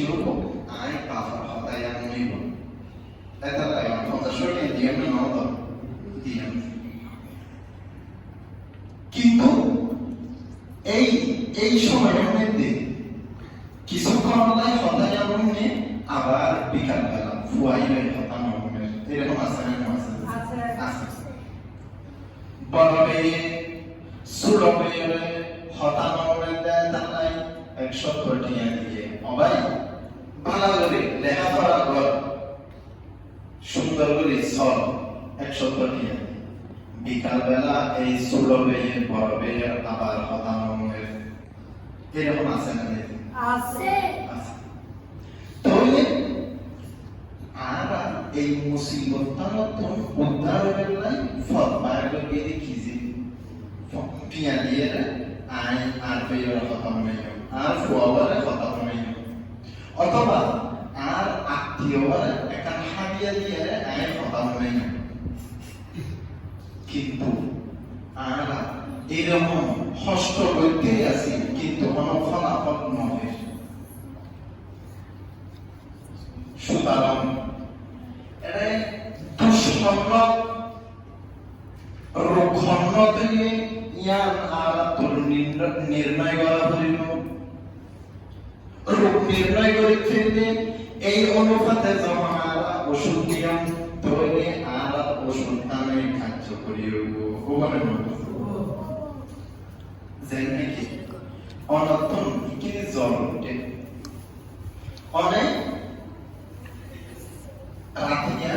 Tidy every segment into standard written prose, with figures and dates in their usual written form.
শিরুপ I কাফা হতায়া নইব এটা তাই অন্তত শরীরে দিয়ে নতো দিয়ে কিন্তু এই সময়ের মধ্যে কিছুক্ষণ লাই হতায়া বনে আবার বিকাল বেলা ফুয়াইলে হতা নবনে এরকম আছে না আছে বলবে সুরবে হতা নবনে তাই 100 টাকা দিয়ে অবাই ভালো করে লেখাপড়া কর সুন্দর করে চল 100 টাকা বিকাল বেলা এই সুরবে বলবে আবার হতা নবনে এরকম আছে না আছে তাহলে আমরা এই মুসিবতটা তো উদ্ধার হয়ে গেল ফতবার করে দেখিছি পিয়া দিয়ে আই আর পেয়ের কথা মনে আর ফুয়াবারে কথা মনে অথবা আর আত্মীয়বারে একটা হাবিয়া দিয়ে আই কথা মনে কিন্তু আমরা এরকম হস্ত করতে আছি কিন্তু কোনো ফলাফল নয় সুতরাং এটা দুঃসন্ন রোগন্ন থেকে ইয়ান আর নির্ণয় করা হইল রোগ নির্ণয় করে ফেললে এই অনুপাতে যখন আমরা ওষুধ দিলাম তবে আর ওষুধ নামে কার্য করি ওখানে যাই নাকি অনর্থন কি জ্বর উঠে অনেক রাতিয়া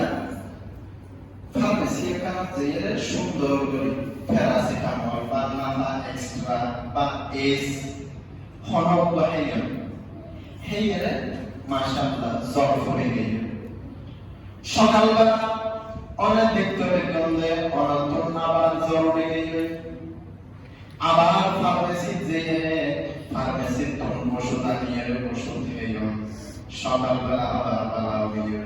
ফার্মেসি কাজ দিয়ে সুন্দর করে প্যারাসিটামল বা নালা এক্সট্রা বা এস হনক বাহিনী হেইরে মাশাআল্লাহ জ্বর পড়ে গেল সকালবেলা অনেক দেখতে গেলে অনর্থন আবার জ্বর উঠে গেল আবার ফার্মেসি যে ফার্মেসি তখন ওষুধ আনিয়ে ওষুধ খেয়ে সকালবেলা আবার পালা হয়ে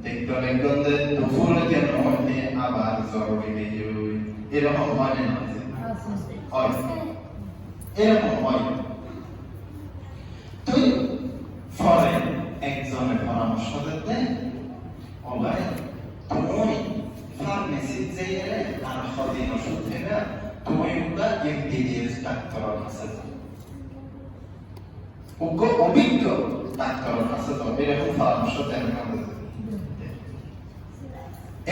দেখতে গেলে দুপুরে কেন হইলে আবার জ্বর হয়ে গেল এরকম হয় না হয় এরকম হয় তুই ফলে একজনের পরামর্শ দিতে ও ভাই তুমি ফার্মেসি যে আর সদিন ওষুধ থেকে তুমি ওটা এমবিবিএস ডাক্তারের কাছে যাও অভিজ্ঞ ডাক্তারের কাছে যাও এরকম পরামর্শ দেন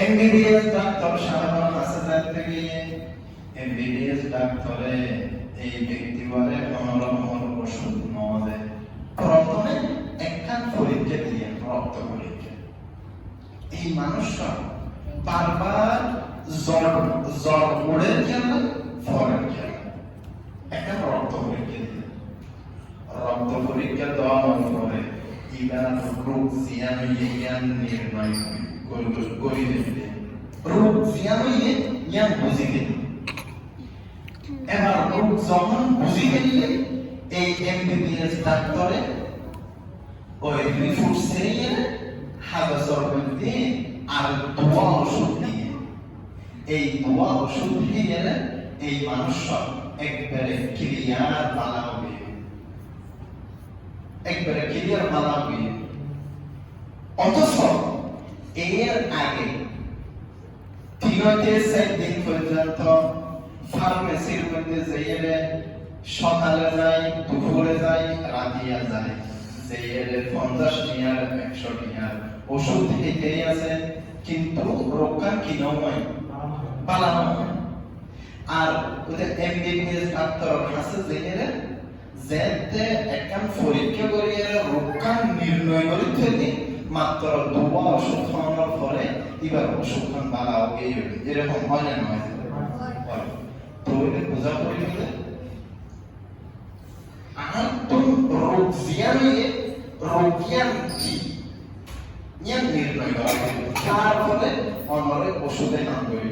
এমবিবিএস ডাক্তার সাহেবের কাছে যাইতে গিয়ে এমবিবিএস ডাক্তারে এই ব্যক্তিবারে মনোরম ওষুধ নয় প্রথমে একটা পরীক্ষা দিয়ে রক্ত পরীক্ষা এই মানুষটা বারবার জ্বর উড়ে কেন ফরেন কেন একটা রক্ত পরীক্ষা দিয়ে রক্ত পরীক্ষা দেওয়া পরে এবার রোগ জিয়ান নির্ণয় করে দেবে রোগ জিয়ান বুঝে গেল এবার রোগ যখন বুঝে গেলে এই এমবিবিএস ডাক্তারে ওই রিপোর্ট সেরিয়ে হাজার দিয়ে আর দোয়া ওষুধ দিয়ে এই দোয়া ওষুধ দিয়ে এই মানুষ একবারে ক্লিয়ার মালা হবে একবারে ক্লিয়ার মালা হবে অথচ এর আগে 3 থেকে 7 দিন পর্যন্ত ফার্মেসির মধ্যে যাইয়ে সকালে যাই দুপুরে যাই রাতিয়া যাই যাইয়ে 50 টাকার 100 টাকার ওষুধ খেতেই আছে কিন্তু রোগটা কি নয় পালানো আর ওদের এমবিবিএস ডাক্তার কাছে যাইয়ে যেতে একখান পরীক্ষা করিয়ে রোগটা নির্ণয় করে থেকে মাত্র দুবার ওষুধ খাওয়ানোর পরে এবার ওষুধ খান ভালো হয়ে যাবে এরকম হয় না নয় তো এটা বোঝা পড়ে গেলে আর তো রোগ জিয়ান কি নির্ণয় করা তারপরে অন্যরে ওষুধে নাম করে